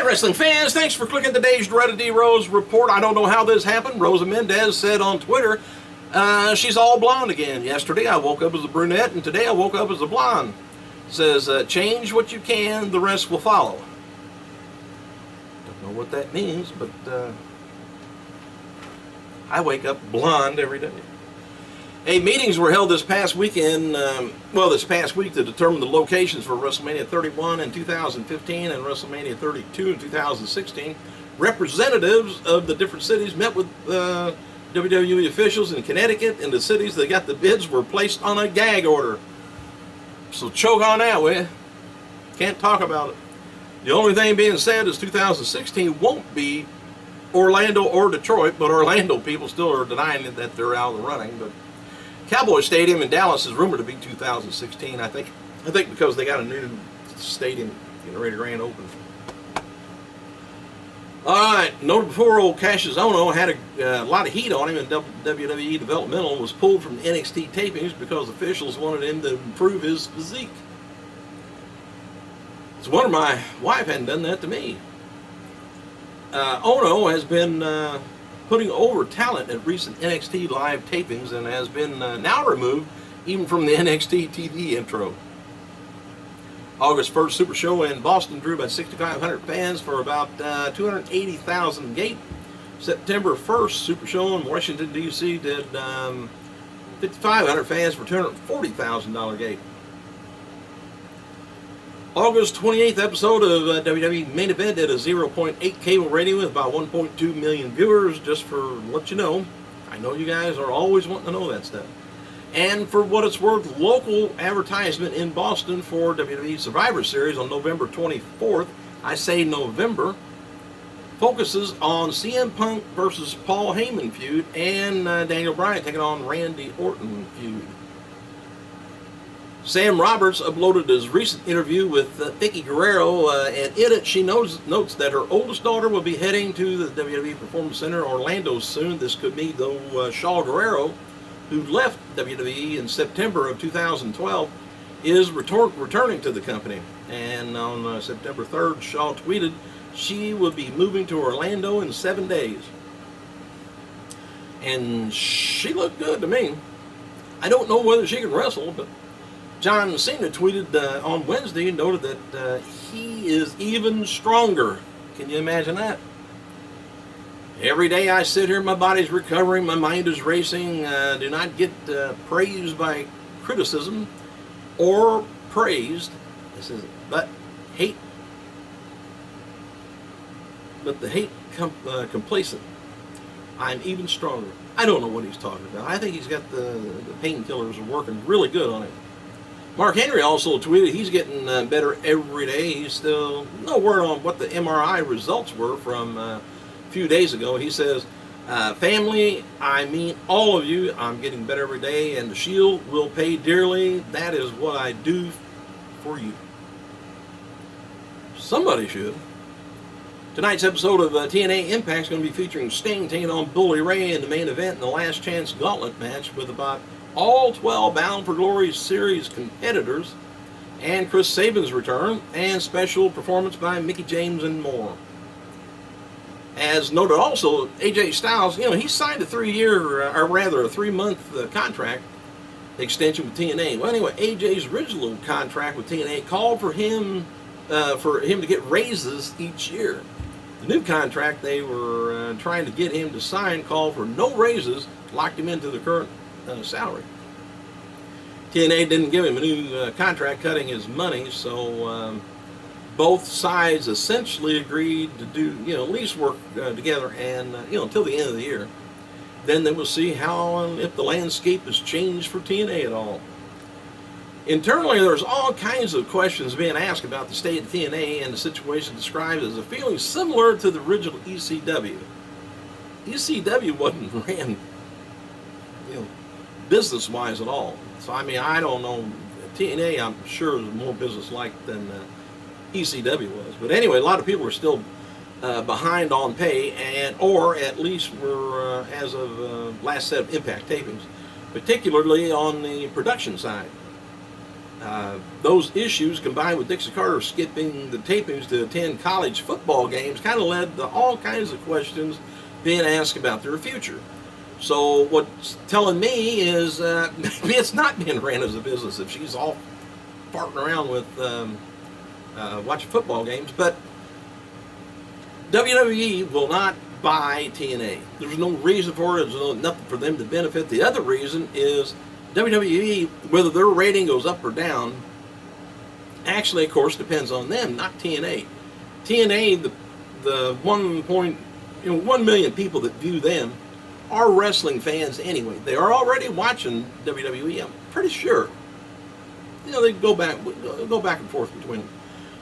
Hi, wrestling fans. Thanks for clicking today's Doretta D. Rose report. I don't know how this happened. Rosa Mendez said on Twitter, she's all blonde again. Yesterday I woke up as a brunette, and today I woke up as a blonde. Says, change what you can, the rest will follow. Don't know what that means, but I wake up blonde every day. Hey, meetings were held this past weekend, this past week to determine the locations for WrestleMania 31 in 2015 and WrestleMania 32 in 2016. Representatives of the different cities met with WWE officials in Connecticut, and the cities that got the bids were placed on a gag order. So choke on that, will you? Can't talk about it. The only thing being said is 2016 won't be Orlando or Detroit, but Orlando people still are denying that they're out of the running. But Cowboy Stadium in Dallas is rumored to be 2016. I think because they got a new stadium getting ready to grand open. All right, noted before, old Cassius Ohno had a lot of heat on him in WWE Developmental and was pulled from NXT tapings because officials wanted him to improve his physique. It's a wonder my wife hadn't done that to me. Ohno has been putting over talent at recent NXT live tapings and has been now removed even from the NXT TV intro. August 1st Super Show in Boston drew about 6,500 fans for about 280,000 gate. September 1st Super Show in Washington, D.C. did 5,500 fans for $240,000 gate. August 28th episode of WWE Main Event did a 0.8 cable rating with about 1.2 million viewers. Just for let you know, I know you guys are always wanting to know that stuff. And for what it's worth, local advertisement in Boston for WWE Survivor Series on November 24th, I say November, focuses on CM Punk versus Paul Heyman feud and Daniel Bryan taking on Randy Orton feud. Sam Roberts uploaded his recent interview with Vickie Guerrero, and in it she notes that her oldest daughter will be heading to the WWE Performance Center Orlando soon. This could mean, though, Shaw Guerrero, who left WWE in September of 2012, is returning to the company. And on September 3rd, Shaw tweeted she will be moving to Orlando in 7 days. And she looked good to me. I don't know whether she can wrestle, but John Cena tweeted on Wednesday and noted that he is even stronger. Can you imagine that? Every day I sit here, my body's recovering, my mind is racing. Do not get praised by criticism or praised. This is but hate. But the hate complacent. I'm even stronger. I don't know what he's talking about. I think he's got the painkillers are working really good on him. Mark Henry also tweeted he's getting better every day. He's still no word on what the MRI results were from a few days ago. He says, family, I mean all of you, I'm getting better every day, and the Shield will pay dearly. That is what I do for you. Somebody should. Tonight's episode of TNA Impact is going to be featuring Sting taking on Bully Ray in the main event in the Last Chance Gauntlet match with about all 12 Bound for Glory series competitors, and Chris Sabin's return, and special performance by Mickie James and more. As noted also, AJ Styles, he signed a 3-month contract extension with TNA. Well, anyway, AJ's original contract with TNA called for him to get raises each year. The new contract they were trying to get him to sign called for no raises, locked him into the current salary. TNA didn't give him a new contract, cutting his money, so both sides essentially agreed to do, at least work together and, until the end of the year. Then they will see how if the landscape has changed for TNA at all. Internally, there's all kinds of questions being asked about the state of TNA and the situation described as a feeling similar to the original ECW. ECW wasn't ran, business-wise at all. So, I don't know. TNA, I'm sure, is more business-like than ECW was. But anyway, a lot of people are still behind on pay, or at least were, as of last set of Impact tapings, particularly on the production side. Those issues, combined with Dixie Carter skipping the tapings to attend college football games, kind of led to all kinds of questions being asked about their future. So what's telling me is maybe it's not being ran as a business if she's all farting around with watching football games. But WWE will not buy TNA. There's no reason for it. There's nothing for them to benefit. The other reason is WWE, whether their rating goes up or down, actually, of course, depends on them, not TNA. TNA, the 1 million people that view them are wrestling fans anyway. They are already watching WWE, I'm pretty sure. They go back and forth between them.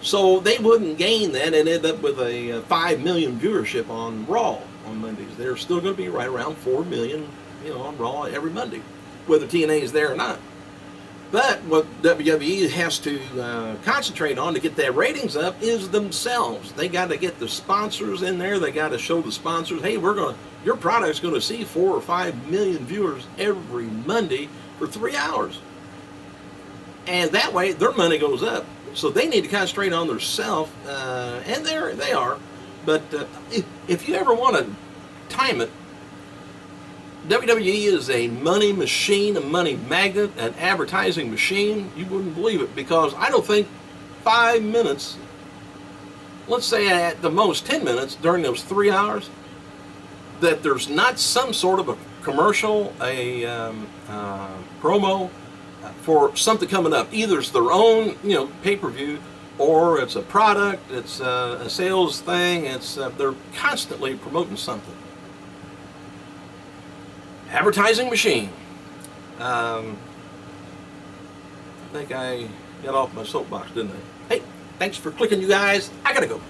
So they wouldn't gain that and end up with a 5 million viewership on Raw on Mondays. They're still going to be right around 4 million, on Raw every Monday, whether TNA is there or not. But what WWE has to concentrate on to get their ratings up is themselves. They got to get the sponsors in there. They got to show the sponsors, hey, your product's going to see 4 or 5 million viewers every Monday for 3 hours. And that way, their money goes up. So they need to concentrate on themselves, and they are. But if you ever want to time it, WWE is a money machine, a money magnet, an advertising machine. You wouldn't believe it, because I don't think 5 minutes, let's say at the most 10 minutes during those 3 hours, that there's not some sort of a commercial, a promo for something coming up. Either it's their own, pay-per-view, or it's a product, it's a sales thing. They're constantly promoting something. Advertising machine. I think I got off my soapbox, didn't I? Hey, thanks for clicking, you guys. I gotta go.